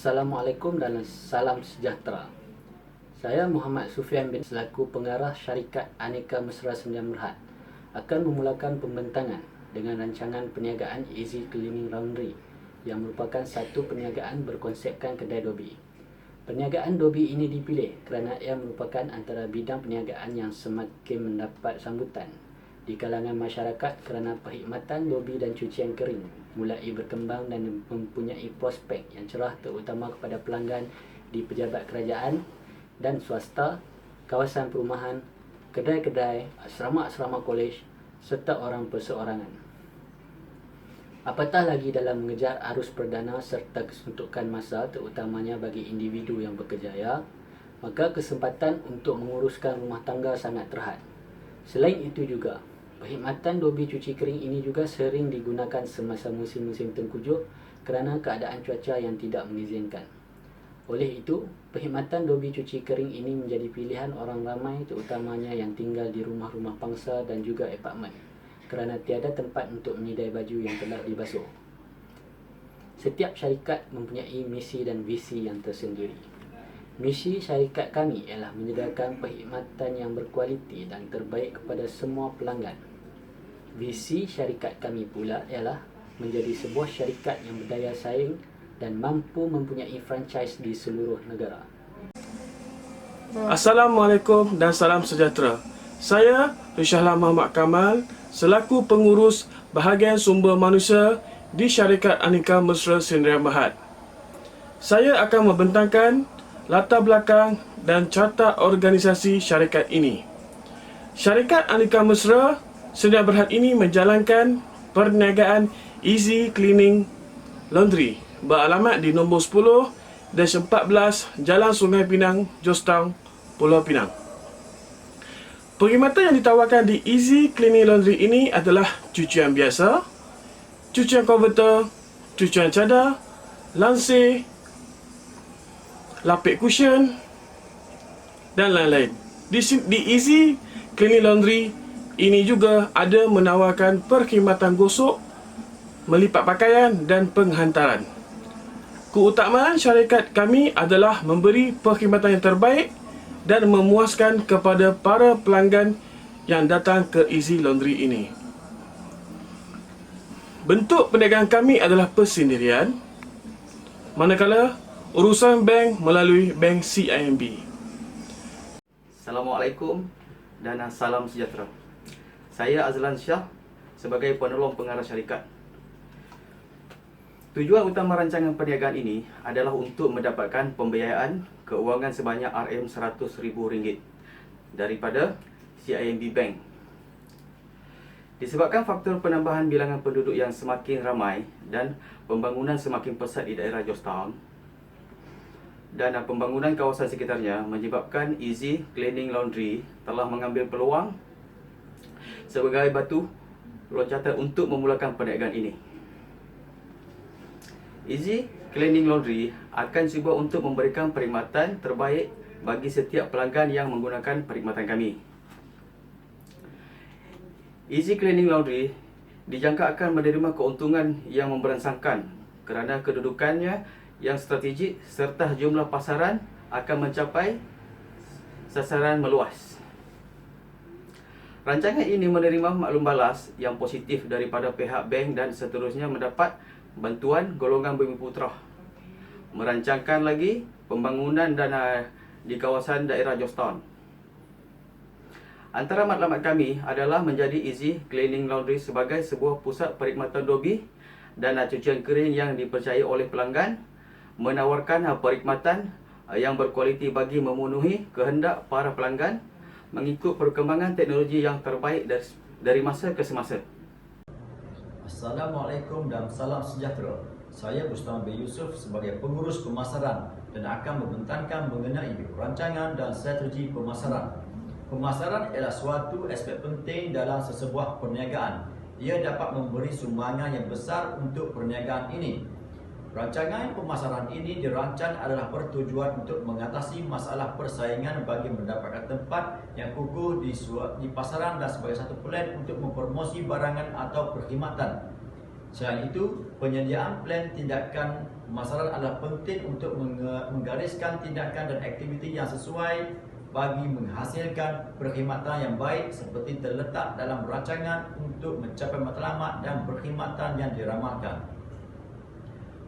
Assalamualaikum dan salam sejahtera. Saya Muhammad Sufian bin selaku pengarah syarikat Aneka Mesra Sdn Bhd akan memulakan pembentangan dengan rancangan perniagaan Easy Cleaning Laundry yang merupakan satu perniagaan berkonsepkan kedai dobi. Perniagaan dobi ini dipilih kerana ia merupakan antara bidang perniagaan yang semakin mendapat sambutan di kalangan masyarakat kerana perkhidmatan dobi dan cucian kering mulai berkembang dan mempunyai prospek yang cerah terutama kepada pelanggan di pejabat kerajaan dan swasta, kawasan perumahan, kedai-kedai, asrama-asrama kolej serta orang perseorangan. Apatah lagi dalam mengejar arus perdana serta kesuntukan masa terutamanya bagi individu yang berkejaya, maka kesempatan untuk menguruskan rumah tangga sangat terhad. Selain itu juga, perkhidmatan dobi cuci kering ini juga sering digunakan semasa musim-musim tengkujuh kerana keadaan cuaca yang tidak mengizinkan. Oleh itu, perkhidmatan dobi cuci kering ini menjadi pilihan orang ramai terutamanya yang tinggal di rumah-rumah pangsa dan juga apartmen kerana tiada tempat untuk menyedai baju yang telah dibasuh. Setiap syarikat mempunyai misi dan visi yang tersendiri. Misi syarikat kami ialah menyediakan perkhidmatan yang berkualiti dan terbaik kepada semua pelanggan. Visi syarikat kami pula ialah menjadi sebuah syarikat yang berdaya saing dan mampu mempunyai franchise di seluruh negara. Assalamualaikum dan salam sejahtera. Saya Insyaallah Muhammad Kamal selaku pengurus bahagian sumber manusia di syarikat Aneka Mesra Sdn Bhd. Saya akan membentangkan latar belakang dan carta organisasi syarikat ini. Syarikat Aneka Mesra Sdn Bhd ini menjalankan perniagaan Easy Cleaning Laundry beralamat di nombor 10 dan 14 Jalan Sungai Pinang, Georgetown, Pulau Pinang. Perkhidmatan yang ditawarkan di Easy Cleaning Laundry ini adalah cucian biasa, cucian konverter, cucian cadar, lansir, lapik cushion dan lain-lain. Di Easy Cleaning Laundry ini juga ada menawarkan perkhidmatan gosok, melipat pakaian dan penghantaran. Keutamaan syarikat kami adalah memberi perkhidmatan yang terbaik dan memuaskan kepada para pelanggan yang datang ke Easy Laundry ini. Bentuk perniagaan kami adalah persendirian, manakala urusan bank melalui bank CIMB. Assalamualaikum dan salam sejahtera. Saya Azlan Shah sebagai penolong pengarah syarikat. Tujuan utama rancangan perniagaan ini adalah untuk mendapatkan pembiayaan keuangan sebanyak RM100,000 daripada CIMB Bank. Disebabkan faktor penambahan bilangan penduduk yang semakin ramai dan pembangunan semakin pesat di daerah Georgetown dan pembangunan kawasan sekitarnya menyebabkan Easy Cleaning Laundry telah mengambil peluang sebagai batu loncatan untuk memulakan perniagaan ini. Easy Cleaning Laundry akan cuba untuk memberikan perkhidmatan terbaik bagi setiap pelanggan yang menggunakan perkhidmatan kami. Easy Cleaning Laundry dijangka akan menerima keuntungan yang memberansangkan kerana kedudukannya yang strategik serta jumlah pasaran akan mencapai sasaran meluas. Rancangan ini menerima maklum balas yang positif daripada pihak bank dan seterusnya mendapat bantuan golongan Bumi Putra merancangkan lagi pembangunan dana di kawasan daerah Georgetown. Antara matlamat kami adalah menjadi Easy Cleaning Laundry sebagai sebuah pusat perkhidmatan dobi dan cucian kering yang dipercayai oleh pelanggan, menawarkan perkhidmatan yang berkualiti bagi memenuhi kehendak para pelanggan mengikut perkembangan teknologi yang terbaik dari masa ke semasa. Assalamualaikum dan salam sejahtera. Saya Bustam bin Yusuf sebagai pengurus pemasaran dan akan membentangkan mengenai rancangan dan strategi pemasaran. Pemasaran ialah suatu aspek penting dalam sesebuah perniagaan. Ia dapat memberi sumbangan yang besar untuk perniagaan ini. Rancangan pemasaran ini dirancang adalah bertujuan untuk mengatasi masalah persaingan bagi mendapatkan tempat yang kukuh di pasaran dan sebagai satu pelan untuk mempromosi barangan atau perkhidmatan. Selain itu, penyediaan plan tindakan pemasaran adalah penting untuk menggariskan tindakan dan aktiviti yang sesuai bagi menghasilkan perkhidmatan yang baik seperti terletak dalam rancangan untuk mencapai matlamat dan perkhidmatan yang diramalkan.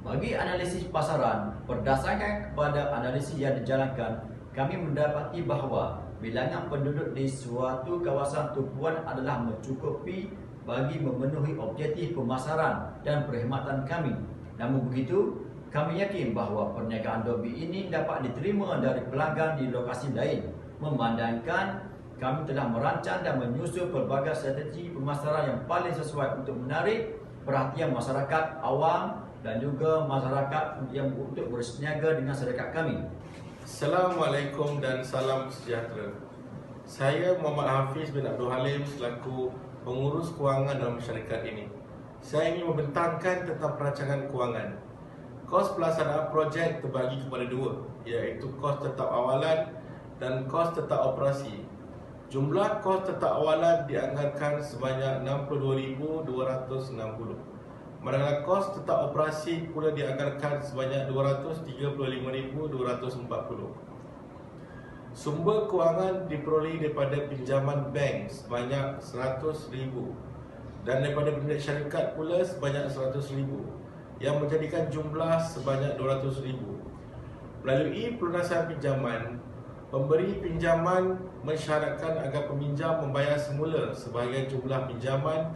Bagi analisis pasaran, berdasarkan kepada analisis yang dijalankan, kami mendapati bahawa bilangan penduduk di suatu kawasan tumpuan adalah mencukupi bagi memenuhi objektif pemasaran dan perkhidmatan kami. Namun begitu, kami yakin bahawa perniagaan Dolby ini dapat diterima dari pelanggan di lokasi lain, memandangkan kami telah merancang dan menyusun pelbagai strategi pemasaran yang paling sesuai untuk menarik perhatian masyarakat awam dan juga masyarakat yang untuk bersniaga dengan syarikat kami. Assalamualaikum dan salam sejahtera. Saya Muhammad Hafiz bin Abdul Halim selaku pengurus kewangan dalam masyarakat ini. Saya ingin membentangkan tentang perancangan kewangan. Kos pelaksanaan projek terbagi kepada dua, iaitu kos tetap awalan dan kos tetap operasi. Jumlah kos tetap awalan dianggarkan sebanyak 62,260. Manakala kos tetap operasi pula dianggarkan sebanyak 235,240. Sumber kewangan diperoleh daripada pinjaman bank sebanyak 100,000 dan daripada pemilik syarikat pula sebanyak 100,000 yang menjadikan jumlah sebanyak 200,000. Melalui pelunasan pinjaman, pemberi pinjaman mensyaratkan agar peminjam membayar semula sebahagian jumlah pinjaman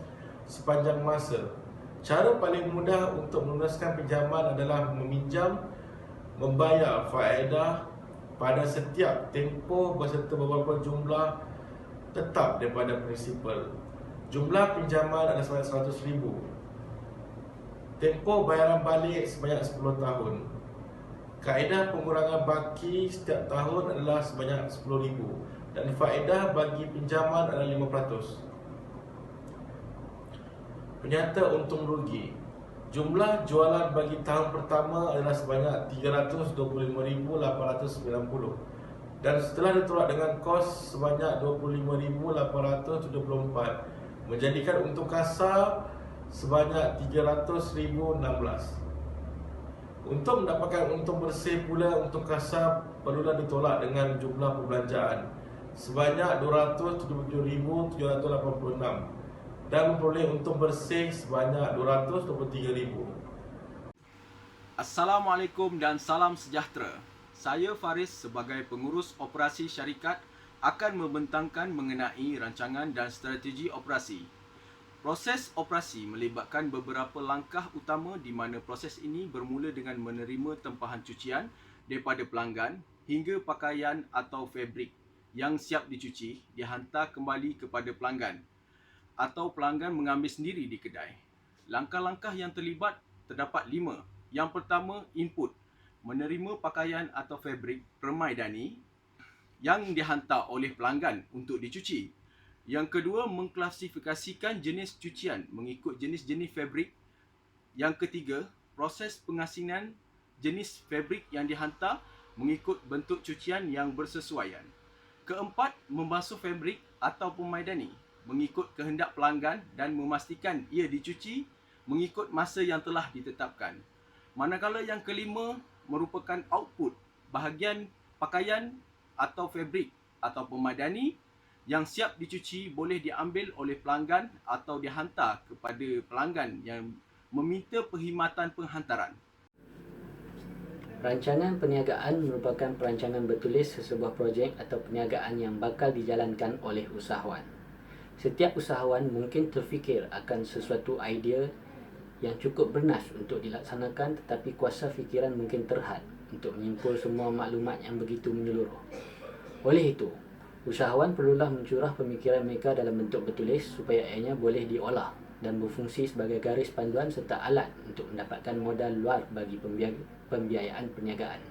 sepanjang masa. Cara paling mudah untuk melunaskan pinjaman adalah meminjam, membayar faedah pada setiap tempoh berserta beberapa jumlah tetap daripada prinsipal. Jumlah pinjaman adalah sebanyak 100,000. Tempoh bayaran balik sebanyak 10 tahun. Kaedah pengurangan baki setiap tahun adalah sebanyak 10,000 dan faedah bagi pinjaman adalah 5%. Penyata untung rugi. Jumlah jualan bagi tahun pertama adalah sebanyak 325,890 dan setelah ditolak dengan kos sebanyak 25,874 menjadikan untung kasar sebanyak 300,016. Untuk mendapatkan untung bersih pula, untung kasar perlulah ditolak dengan jumlah perbelanjaan sebanyak 277,786 dan memperoleh untung bersih sebanyak 223,000. Assalamualaikum dan salam sejahtera. Saya Faris sebagai pengurus operasi syarikat akan membentangkan mengenai rancangan dan strategi operasi. Proses operasi melibatkan beberapa langkah utama di mana proses ini bermula dengan menerima tempahan cucian daripada pelanggan hingga pakaian atau fabrik yang siap dicuci dihantar kembali kepada pelanggan atau pelanggan mengambil sendiri di kedai. Langkah-langkah yang terlibat terdapat 5. Yang pertama, input. Menerima pakaian atau fabrik permaidani yang dihantar oleh pelanggan untuk dicuci. Yang kedua, mengklasifikasikan jenis cucian mengikut jenis-jenis fabrik. Yang ketiga, proses pengasingan jenis fabrik yang dihantar mengikut bentuk cucian yang bersesuaian. Keempat, membasuh fabrik atau permaidani mengikut kehendak pelanggan dan memastikan ia dicuci mengikut masa yang telah ditetapkan. Manakala yang kelima merupakan output, bahagian pakaian atau fabrik atau permadani yang siap dicuci boleh diambil oleh pelanggan atau dihantar kepada pelanggan yang meminta perkhidmatan penghantaran. Rancangan perniagaan merupakan perancangan bertulis sesebuah projek atau perniagaan yang bakal dijalankan oleh usahawan. Setiap usahawan mungkin terfikir akan sesuatu idea yang cukup bernas untuk dilaksanakan, tetapi kuasa fikiran mungkin terhad untuk menyimpul semua maklumat yang begitu menyeluruh. Oleh itu, usahawan perlulah mencurah pemikiran mereka dalam bentuk bertulis supaya ianya boleh diolah dan berfungsi sebagai garis panduan serta alat untuk mendapatkan modal luar bagi pembiayaan perniagaan.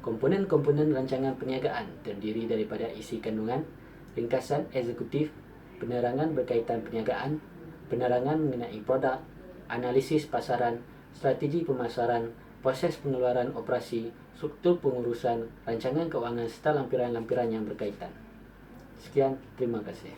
Komponen-komponen rancangan perniagaan terdiri daripada isi kandungan, ringkasan eksekutif, penerangan berkaitan perniagaan, penerangan mengenai produk, analisis pasaran, strategi pemasaran, proses pengeluaran operasi, struktur pengurusan, rancangan keuangan serta lampiran-lampiran yang berkaitan. Sekian, terima kasih.